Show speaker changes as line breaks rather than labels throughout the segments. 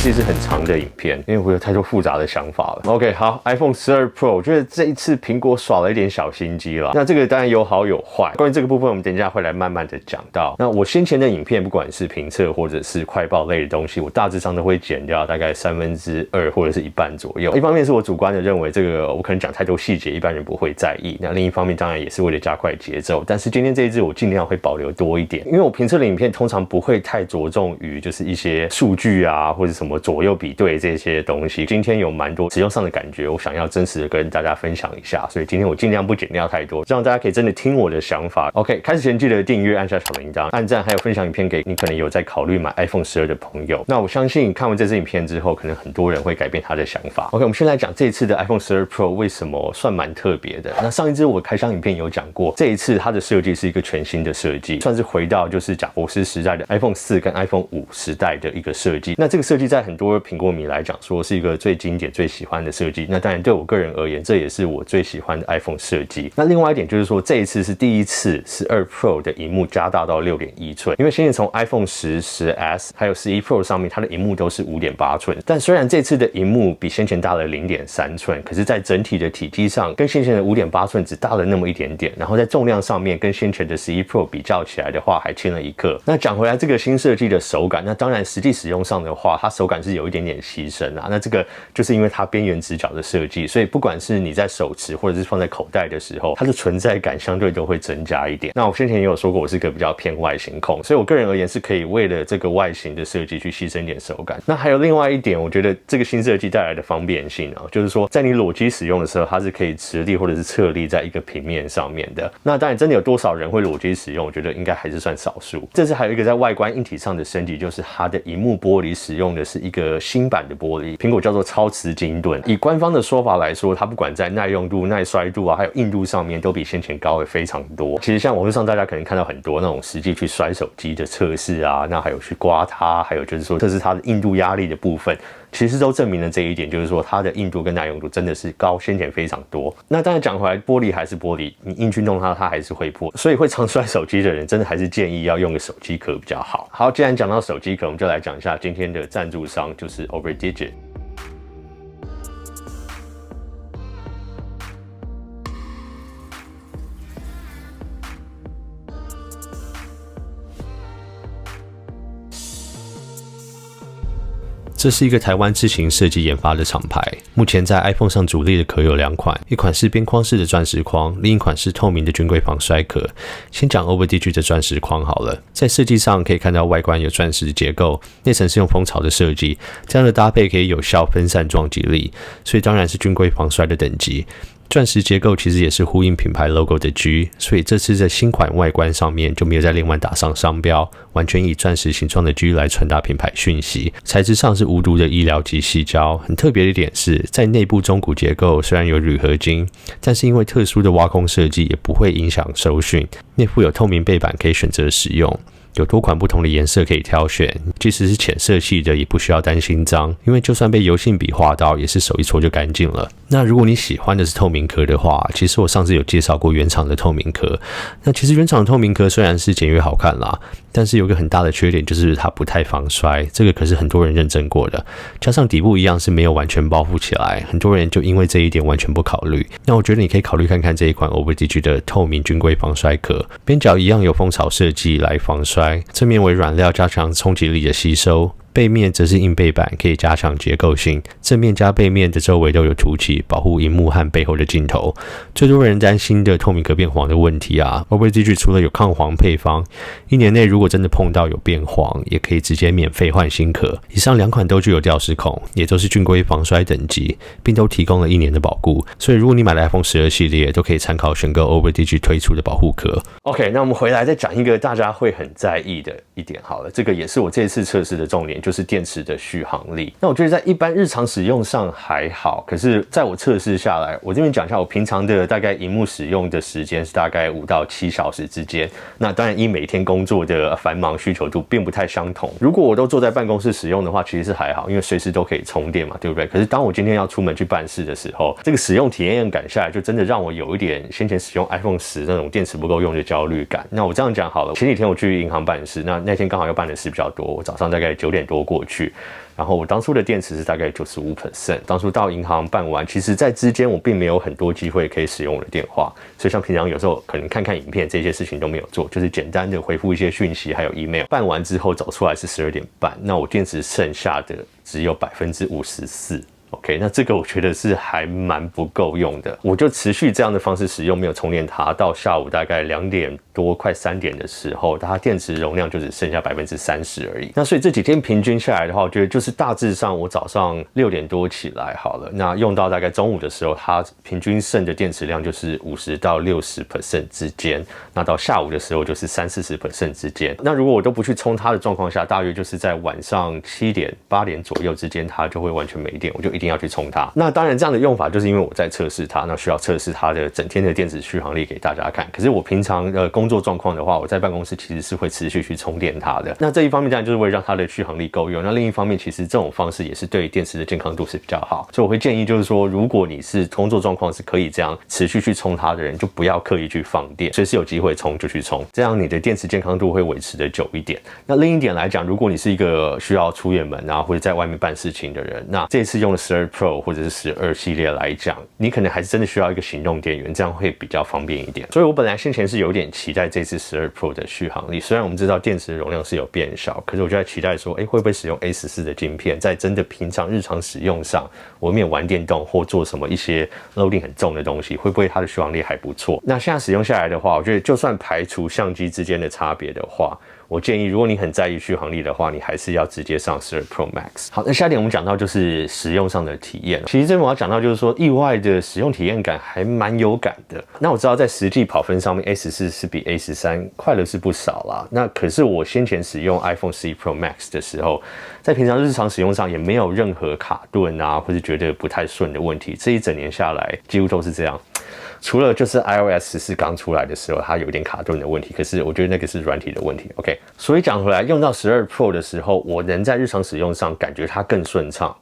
其实很长的影片，因为我有太多复杂的想法了。OK， 好 ，iPhone 12 Pro， 我觉得这一次苹果耍了一点小心机啦。那这个当然有好有坏，关于这个部分，我们等一下会来慢慢的讲到。那我先前的影片，不管是评测或者是快报类的东西，我大致上都会剪掉大概2/3或者是一半左右。一方面是我主观的认为这个我可能讲太多细节，一般人不会在意。那另一方面当然也是为了加快节奏。但是今天这一支我尽量会保留多一点，因为我评测的影片通常不会太着重于就是一些数据啊或者什么左右比对这些东西。今天有蛮多使用上的感觉，我想要真实的跟大家分享一下，所以今天我尽量不剪掉太多，让大家可以真的听我的想法。OK， 开始前记得订阅、按下小铃铛、按赞，还有分享影片给你可能有在考虑买 iPhone 12的朋友。那我相信看完这支影片之后，可能很多人会改变他的想法。OK， 我们先来讲这一次的 iPhone 12 Pro 为什么算蛮特别的。那上一支我开箱影片有讲过，这一次它的设计是一个全新的设计，算是回到就是贾伯斯时代的 iPhone 4跟 iPhone 5时代的一个设计。那这个设计在很多苹果迷来讲说是一个最经典、最喜欢的设计。那当然对我个人而言，这也是我最喜欢的 iPhone 设计。那另外一点就是说，这一次是第一次12 Pro 的萤幕加大到 6.1 寸，因为现在从 iPhone 10、10S 还有11 Pro 上面，它的萤幕都是 5.8 寸。但虽然这次的萤幕比先前大了 0.3 寸，可是在整体的体积上跟先前的 5.8 寸只大了那么一点点，然后在重量上面跟先前的11 Pro 比较起来的话，还轻了1克。那讲回来这个新设计的手感，那当然实际使用上的话，它手感是有一点点牺牲啊。那这个就是因为它边缘直角的设计，所以不管是你在手持或者是放在口袋的时候，它的存在感相对都会增加一点。那我先前也有说过，我是个比较偏外形控，所以我个人而言是可以为了这个外形的设计去牺牲一点手感。那还有另外一点，我觉得这个新设计带来的方便性啊，就是说在你裸机使用的时候，它是可以直立或者是侧立在一个平面上面的。那当然真的有多少人会裸机使用，我觉得应该还是算少数。这次还有一个在外观硬体上的升级，就是它的萤幕玻璃使用的是一个新版的玻璃，苹果叫做超瓷晶盾。以官方的说法来说，它不管在耐用度、耐摔度啊，还有硬度上面都比先前高了非常多。其实像网络上大家可能看到很多那种实际去摔手机的测试啊，那还有去刮它，还有就是说测试它的硬度压力的部分，其实都证明了这一点，就是说它的硬度跟耐用度真的是高先前非常多。那当然讲回来，玻璃还是玻璃，你硬去弄它，它还是会破。所以会常摔手机的人，真的还是建议要用个手机壳比较好。好，既然讲到手机壳，我们就来讲一下今天的赞助商，就是 Overdigit。这是一个台湾自行设计研发的厂牌，目前在 iPhone 上主力的壳有2款，一款是边框式的钻石框，另一款是透明的军规防摔壳。先讲 Overdigit 的钻石框好了，在设计上可以看到外观有钻石结构，内层是用蜂巢的设计，这样的搭配可以有效分散撞击力，所以当然是军规防摔的等级。钻石结构其实也是呼应品牌 logo 的 G， 所以这次在新款外观上面就没有再另外打上商标，完全以钻石形状的 G 来传达品牌讯息。材质上是无毒的医疗级矽胶，很特别的一点是在内部中骨结构虽然有铝合金，但是因为特殊的挖空设计也不会影响收讯，内部有透明背板可以选择使用。有多款不同的颜色可以挑选，即使是浅色系的也不需要担心脏，因为就算被油性笔画到也是手一搓就干净了。那如果你喜欢的是透明壳的话，其实我上次有介绍过原厂的透明壳。那其实原厂的透明壳虽然是简约好看啦，但是有个很大的缺点就是它不太防摔，这个可是很多人认证过的。加上底部一样是没有完全包覆起来，很多人就因为这一点完全不考虑。那我觉得你可以考虑看看这一款 Overdigit 的透明军规防摔壳，边角一样有蜂巢设计来防摔。正面为软料加强冲击力的吸收，背面则是硬背板，可以加强结构性。正面加背面的周围都有凸起，保护萤幕和背后的镜头。最多人担心的透明壳变黄的问题啊 ，Overdigit 除了有抗黄配方，1年内如果真的碰到有变黄，也可以直接免费换新壳。以上2款都具有吊饰孔，也都是军规防摔等级，并都提供了1年的保固。所以如果你买了 iPhone 12系列，都可以参考选购 Overdigit 推出的保护壳。OK， 那我们回来再讲一个大家会很在意的一点好了，这个也是我这一次测试的重点，就是电池的续航力。那我觉得在一般日常使用上还好，可是在我测试下来，我这边讲一下我平常的大概萤幕使用的时间是大概5到7小时之间。那当然依每天工作的繁忙需求度并不太相同。如果我都坐在办公室使用的话，其实是还好，因为随时都可以充电嘛，对不对？可是当我今天要出门去办事的时候，这个使用体验感下来，就真的让我有一点先前使用 iPhone 10那种电池不够用的焦虑感。那我这样讲好了，前几天我去银行办事，那天刚好要办的事比较多，我早上大概9点多拖过去。然后我当初的电池是大概95%，当初到银行办完，其实在之间我并没有很多机会可以使用我的电话，所以像平常有时候可能看看影片这些事情都没有做，就是简单的回复一些讯息还有 email。办完之后走出来是12点半，那我电池剩下的只有54%。OK， 那这个我觉得是还蛮不够用的，我就持续这样的方式使用，没有充电它，到下午大概2点多快3点的时候，它电池容量就只剩下30%而已。那所以这几天平均下来的话，我觉得就是大致上我早上6点多起来好了，那用到大概中午的时候，它平均剩的电池量就是50到60% 之间，那到下午的时候就是30-40% 之间。那如果我都不去充它的状况下，大约就是在晚上7点8点左右之间，它就会完全没电，我就一定要去充它。那当然这样的用法就是因为我在测试它，那需要测试它的整天的电池续航力给大家看。可是我平常工作状况的话，我在办公室其实是会持续去充电它的。那这一方面当然就是为了让它的续航力够用，那另一方面其实这种方式也是对电池的健康度是比较好。所以我会建议就是说，如果你是工作状况是可以这样持续去充它的人，就不要刻意去放电，随时有机会充就去充，这样你的电池健康度会维持的久一点。那另一点来讲，如果你是一个需要出远门啊或者在外面办事情的人，那这一次用的12 Pro 或者是12系列来讲，你可能还是真的需要一个行动电源，这样会比较方便一点。所以我本来先前是有点期待这次12 Pro 的续航力，虽然我们知道电池的容量是有变小，可是我就在期待说，会不会使用 A14 的晶片，在真的平常日常使用上，我没有玩电动或做什么一些 loading 很重的东西，会不会它的续航力还不错？那现在使用下来的话，我觉得就算排除相机之间的差别的话，我建议，如果你很在意续航力的话，你还是要直接上12 Pro Max。好，那下一点我们讲到就是使用上的体验。其实这边我要讲到就是说，意外的使用体验感还蛮有感的。那我知道在实际跑分上面 ，A14 是比 A13 快了是不少啦。那可是我先前使用 iPhone 11 Pro Max 的时候，在平常日常使用上也没有任何卡顿啊，或是觉得不太顺的问题。这一整年下来，几乎都是这样。除了就是 iOS 14刚出来的时候，它有点卡顿的问题，可是我觉得那个是软体的问题。OK， 所以讲回来，用到12 Pro 的时候，我能在日常使用上感觉它更顺畅，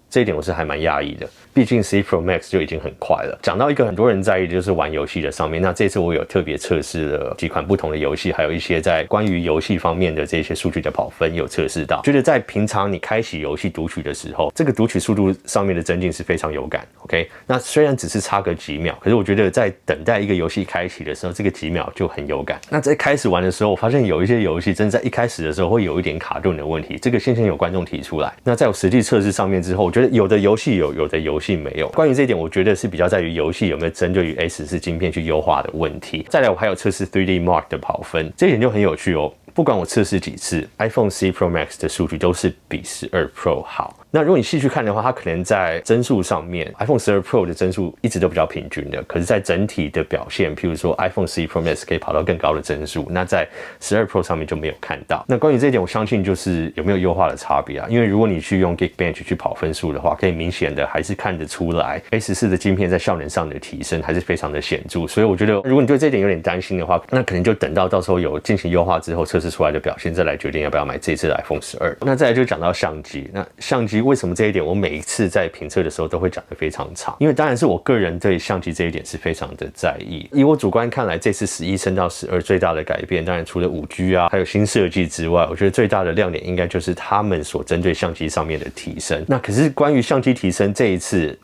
这一点我是还蛮讶异的。毕竟11 Pro Max 就已经很快了。讲到一个很多人在意的就是玩游戏的上面，那这次我有特别测试了几款不同的游戏，还有一些在关于游戏方面的这些数据的跑分有测试到。觉得在平常你开启游戏读取的时候，这个读取速度上面的增进是非常有感。OK， 那虽然只是差个几秒，可是我觉得在等待一个游戏开启的时候，这个几秒就很有感。那在开始玩的时候，我发现有一些游戏真的在一开始的时候会有一点卡顿的问题，这个先前有观众提出来。那在我实际测试上面之后，我觉得有的游戏有的游戏没有。关于这一点，我觉得是比较在于游戏有没有针对于 A14 晶片去优化的问题。再来，我还有测试 3D Mark 的跑分，这一点就很有趣哦。不管我测试几次 ，iPhone 11 Pro Max 的数据都是比12 Pro 好。那如果你细去看的话，它可能在帧数上面 ，iPhone 12 Pro 的帧数一直都比较平均的。可是，在整体的表现，譬如说 iPhone 11 Pro Max 可以跑到更高的帧数，那在12 Pro 上面就没有看到。那关于这一点，我相信就是有没有优化的差别啊？因为如果你去用 Geekbench 去跑分数的话，可以明显的还是看得出来 A14 的晶片在效能上的提升还是非常的显著。所以我觉得，如果你对这一点有点担心的话，那可能就等到时候有进行优化之后测试出来的表现，再来决定要不要买这一次的 iPhone 12。那再来就讲到相机，那相机为什么这一点我每一次在评测的时候都会讲得非常长？因为当然是我个人对相机这一点是非常的在意。以我主观看来，这次11升到12最大的改变，当然除了5G 啊，还有新设计之外，我觉得最大的亮点应该就是他们所针对相机上面的提升。那可是关于相机提升这一次，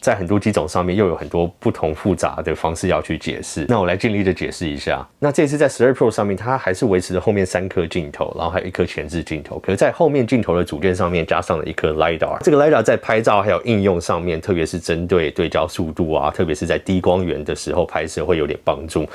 在很多机种上面又有很多不同复杂的方式要去解释，那我来尽力的解释一下。那这次在12 Pro 上面，它还是维持了后面3颗镜头，然后还有1颗前置镜头，可是在后面镜头的组件上面加上了1颗 LiDAR。这个 LiDAR 在拍照还有应用上面，特别是针对对焦速度啊，特别是在低光源的时候拍摄会有点帮助。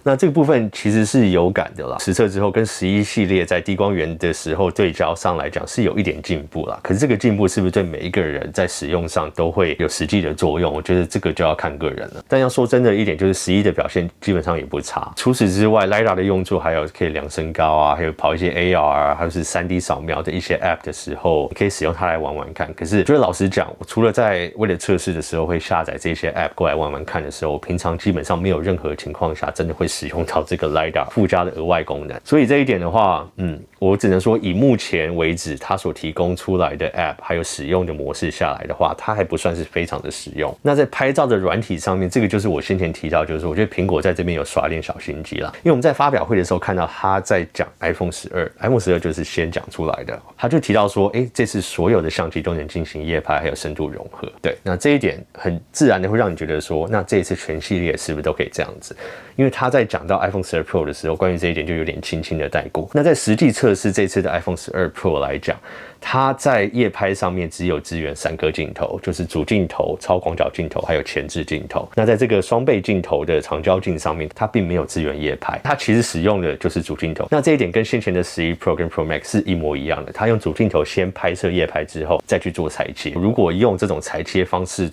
那这个部分其实是有感的啦，实测之后跟11系列在低光源的时候对焦上来讲是有一点进步啦。可是这个进步是不是对每一个人在使用上都会有实际的作用？我觉得这个就要看个人了。但要说真的一点，就是11的表现基本上也不差。除此之外 ，LiDAR 的用处还有可以量身高啊，还有跑一些 AR 啊，还有是 3D 扫描的一些 App 的时候，你可以使用它来玩玩看。可是，觉得老实讲，我除了在为了测试的时候会下载这些 App 过来玩玩看的时候，我平常基本上没有任何情况下真的会使用到这个 LiDAR 附加的额外功能。所以这一点的话，我只能说以目前为止它所提供出来的 App 还有使用的模式下来的话，它还不算是非常的使用。那在拍照的软体上面，这个就是我先前提到，就是我觉得苹果在这边有耍点小心机啦。因为我们在发表会的时候看到他在讲 iPhone 12，iPhone 12就是先讲出来的，他就提到说，这次所有的相机都能进行夜拍还有深度融合。对，那这一点很自然的会让你觉得说，那这一次全系列是不是都可以这样子？因为他在讲到 iPhone 12 Pro 的时候，关于这一点就有点轻轻的带过。那在实际测试这次的 iPhone 12 Pro 来讲，它在夜拍上面只有支援3颗镜头，就是主镜头、超广角镜头还有前置镜头。那在这个双倍镜头的长焦镜上面，它并没有支援夜拍，它其实使用的就是主镜头。那这一点跟先前的11 Pro 跟 Pro Max 是一模一样的，它用主镜头先拍摄夜拍之后再去做裁切。如果用这种裁切方式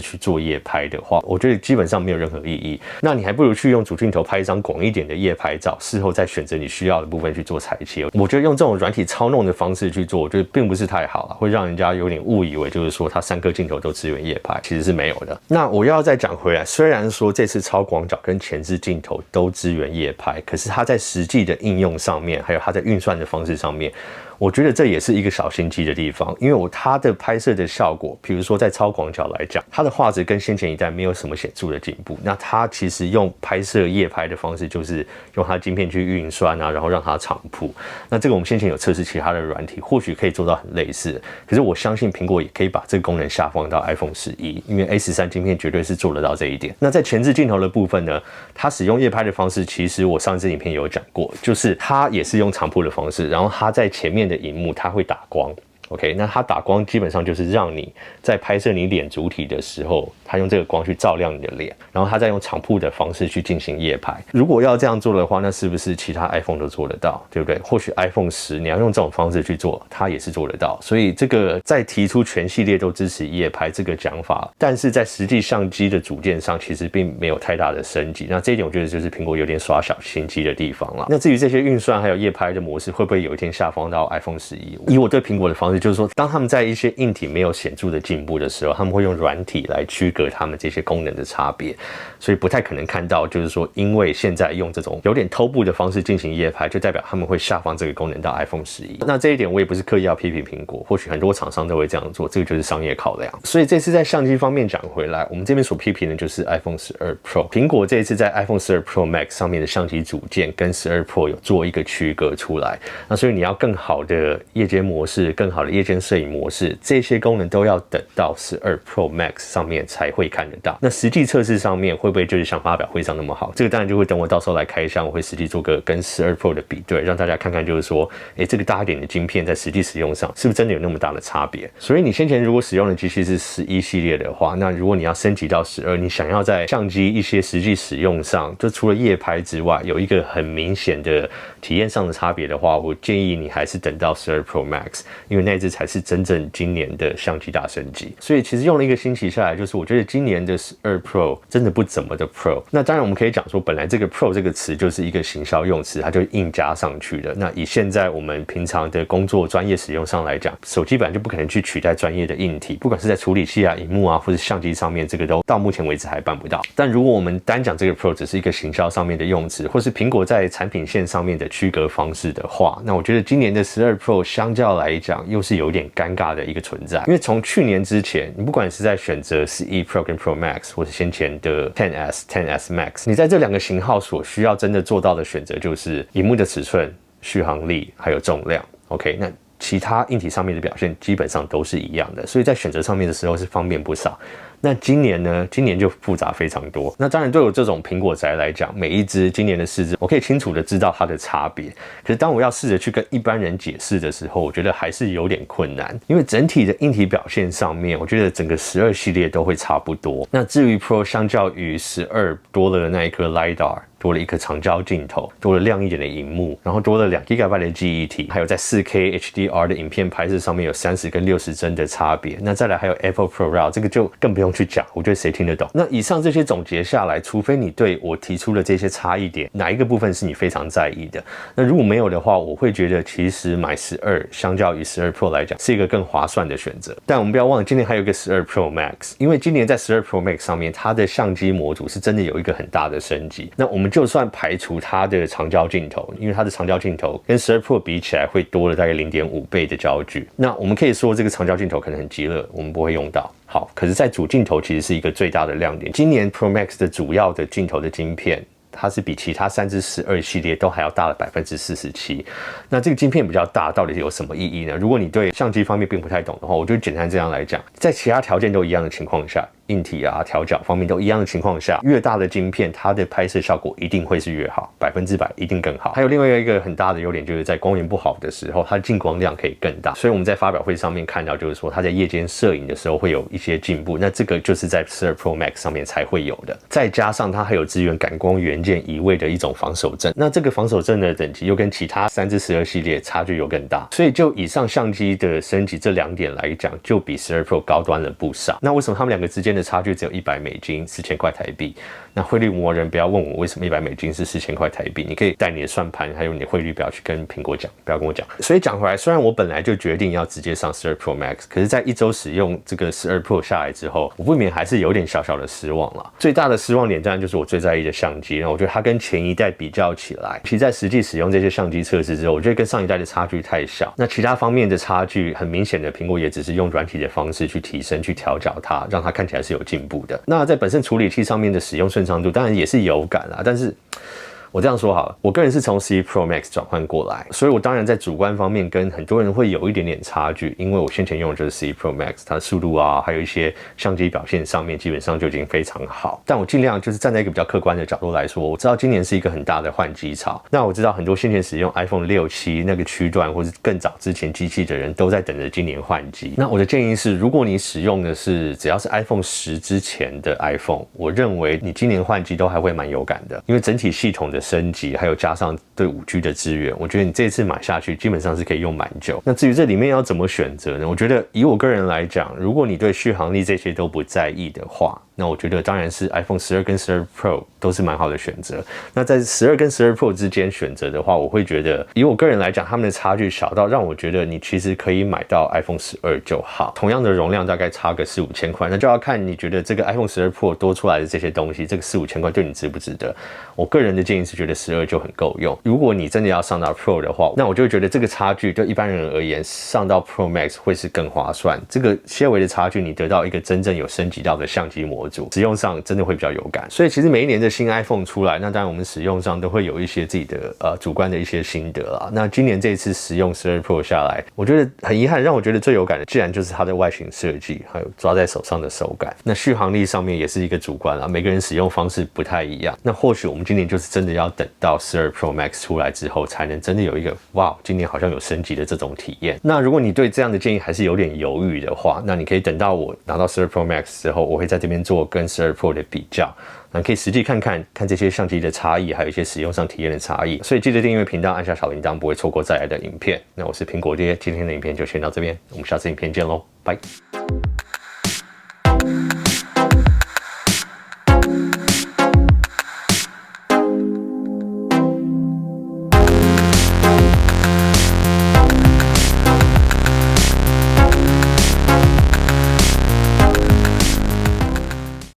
去做夜拍的话，我觉得基本上没有任何意义。那你还不如去用主镜头拍一张广一点的夜拍照，事后再选择你需要的部分去做裁切。我觉得用这种软体操弄的方式去做，我觉得并不是太好了，会让人家有点误以为就是说它3颗镜头都支援夜拍，其实是没有的。那我要再讲回来，虽然说这次超广角跟前置镜头都支援夜拍，可是它在实际的应用上面，还有它在运算的方式上面，我觉得这也是一个小心机的地方，因为它的拍摄的效果，比如说在超广角来讲，它的画质跟先前一代没有什么显著的进步。那它其实用拍摄夜拍的方式，就是用它晶片去运算啊，然后让它长曝。那这个我们先前有测试其他的软体，或许可以做到很类似。可是我相信苹果也可以把这个功能下放到 iPhone 11，因为 A13 晶片绝对是做得到这一点。那在前置镜头的部分呢，它使用夜拍的方式，其实我上次影片有讲过，就是它也是用长曝的方式，然后它在前面的萤幕它会打光。OK， 那它打光基本上就是让你在拍摄你脸主体的时候，它用这个光去照亮你的脸，然后它再用长曝的方式去进行夜拍。如果要这样做的话，那是不是其他 iPhone 都做得到，对不对？或许 iPhone 10你要用这种方式去做，它也是做得到。所以这个在提出全系列都支持夜拍这个讲法，但是在实际相机的组件上其实并没有太大的升级。那这一点我觉得就是苹果有点耍小心机的地方了。那至于这些运算还有夜拍的模式会不会有一天下放到 iPhone 11，以我对苹果的方式就是说，当他们在一些硬体没有显著的进步的时候，他们会用软体来区隔他们这些功能的差别，所以不太可能看到就是说，因为现在用这种有点偷步的方式进行夜拍，就代表他们会下放这个功能到 iPhone 11。那这一点我也不是刻意要批评苹果，或许很多厂商都会这样做，这个就是商业考量。所以这次在相机方面讲回来，我们这边所批评的就是 iPhone 12 Pro。苹果这一次在 iPhone 12 Pro Max 上面的相机组件跟12 Pro 有做一个区隔出来，那所以你要更好的夜间模式、更好的夜间摄影模式，这些功能都要等到12 Pro Max 上面才会看得到。那实际测试上面会不会就是像发表会上那么好？这个当然就会等我到时候来开箱，我会实际做个跟12 Pro 的比对，让大家看看就是说，这个大一点的晶片在实际使用上是不是真的有那么大的差别？所以你先前如果使用的机器是11系列的话，那如果你要升级到12，你想要在相机一些实际使用上，就除了夜拍之外，有一个很明显的体验上的差别的话，我建议你还是等到12 Pro Max， 因为那只才是真正今年的相机大升级。所以其实用了一个星期下来，就是我觉得今年的12 Pro 真的不怎么的 Pro。那当然我们可以讲说，本来这个 Pro 这个词就是一个行销用词，它就硬加上去的。那以现在我们平常的工作专业使用上来讲，手机本来就不可能去取代专业的硬体，不管是在处理器啊、萤幕啊，或者相机上面，这个都到目前为止还办不到。但如果我们单讲这个 Pro 只是一个行销上面的用词，或是苹果在产品线上面的区隔方式的话，那我觉得今年的12 Pro 相较来讲又是有点尴尬的一个存在。因为从去年之前，你不管是在选择11 Pro 跟 Pro Max， 或是先前的 10S、10S Max， 你在这两个型号所需要真的做到的选择就是萤幕的尺寸、续航力还有重量。OK， 那其他硬体上面的表现基本上都是一样的，所以在选择上面的时候是方便不少。那今年呢？今年就复杂非常多。那当然对我这种苹果宅来讲，每一支今年的试制，我可以清楚的知道它的差别。可是当我要试着去跟一般人解释的时候，我觉得还是有点困难。因为整体的硬体表现上面，我觉得整个12系列都会差不多。那至于 Pro 相较于12多了那一颗 LiDAR，多了一颗长焦镜头，多了亮一点的萤幕，然后多了2GB 的记忆体，还有在 4K HDR 的影片拍摄上面有30跟60帧的差别。那再来还有 Apple ProRAW， 这个就更不用去讲，我觉得谁听得懂？那以上这些总结下来，除非你对我提出的这些差异点哪一个部分是你非常在意的，那如果没有的话，我会觉得其实买12相较于12 Pro 来讲是一个更划算的选择。但我们不要忘了，今年还有一个12 Pro Max， 因为今年在12 Pro Max 上面，它的相机模组是真的有一个很大的升级。那我们就算排除它的长焦镜头，因为它的长焦镜头跟12 Pro 比起来会多了大概 0.5 倍的焦距。那我们可以说这个长焦镜头可能很鸡肋，我们不会用到。好，可是在主镜头其实是一个最大的亮点。今年 Pro Max 的主要的镜头的晶片，它是比其他3支12系列都还要大了47%。那这个晶片比较大，到底有什么意义呢？如果你对相机方面并不太懂的话，我就简单这样来讲，在其他条件都一样的情况下，硬体啊、调角方面都一样的情况下，越大的晶片，它的拍摄效果一定会是越好，100%一定更好。还有另外一个很大的优点，就是在光源不好的时候，它的进光量可以更大。所以我们在发表会上面看到，就是说它在夜间摄影的时候会有一些进步。那这个就是在12 Pro Max 上面才会有的。再加上它还有支援感光元件移位的一种防手震。那这个防手震的等级又跟其他3支12系列差距又更大。所以就以上相机的升级这2点来讲，就比12 Pro 高端了不少。那为什么他们2个之间的差距只有$100 4000块台币？那汇率魔人不要问我为什么$100是4000块台币，你可以带你的算盘还有你的汇率表去跟苹果讲，不要跟我讲。所以讲回来，虽然我本来就决定要直接上12 Pro Max， 可是在1周使用这个12 Pro 下来之后，我不免还是有点小小的失望了。最大的失望点当然就是我最在意的相机，那我觉得它跟前一代比较起来，其实在实际使用这些相机测试之后，我觉得跟上一代的差距太小。那其他方面的差距很明显的，苹果也只是用软体的方式去提升、去调教它，让它看起来是有进步的。那在本身处理器上面的使用顺畅度，当然也是有感啦，但是我这样说好了，我个人是从11 Pro Max 转换过来，所以我当然在主观方面跟很多人会有一点点差距，因为我先前用的就是11 Pro Max， 它的速度啊，还有一些相机表现上面基本上就已经非常好。但我尽量就是站在一个比较客观的角度来说，我知道今年是一个很大的换机潮，那我知道很多先前使用 iPhone 6、7那个区段或是更早之前机器的人都在等着今年换机。那我的建议是，如果你使用的是只要是 iPhone 10之前的 iPhone， 我认为你今年换机都还会蛮有感的，因为整体系统的升级还有加上对 5G 的支援，我觉得你这次买下去基本上是可以用蛮久。那至于这里面要怎么选择呢？我觉得以我个人来讲，如果你对续航力这些都不在意的话，那我觉得当然是 iPhone 12跟12 Pro 都是蛮好的选择。那在12跟12 Pro 之间选择的话，我会觉得以我个人来讲，他们的差距小到让我觉得你其实可以买到 iPhone 12就好，同样的容量大概差个4、5千块，那就要看你觉得这个 iPhone 12 Pro 多出来的这些东西，这个4、5千块对你值不值得。我个人的建议是觉得12就很够用。如果你真的要上到 Pro 的话，那我就会觉得这个差距对一般人而言，上到 Pro Max 会是更划算。这个些微的差距，你得到一个真正有升级到的相机模组，使用上真的会比较有感。所以其实每一年的新 iPhone 出来，那当然我们使用上都会有一些自己的主观的一些心得啦。那今年这一次使用12 Pro 下来，我觉得很遗憾，让我觉得最有感的，既然就是它的外形设计，还有抓在手上的手感。那续航力上面也是一个主观啦，每个人使用方式不太一样。那或许我们今年就是真的要等到12 Pro Max 出来之后，才能真的有一个哇，今年好像有升级的这种体验。那如果你对这样的建议还是有点犹豫的话，那你可以等到我拿到12 Pro Max 之后，我会在这边做跟12 Pro 的比较，那可以实际看这些相机的差异，还有一些使用上体验的差异。所以记得订阅频道，按下小铃铛，不会错过再来的影片。那我是苹果爹，今天的影片就先到这边，我们下次影片见喽，拜。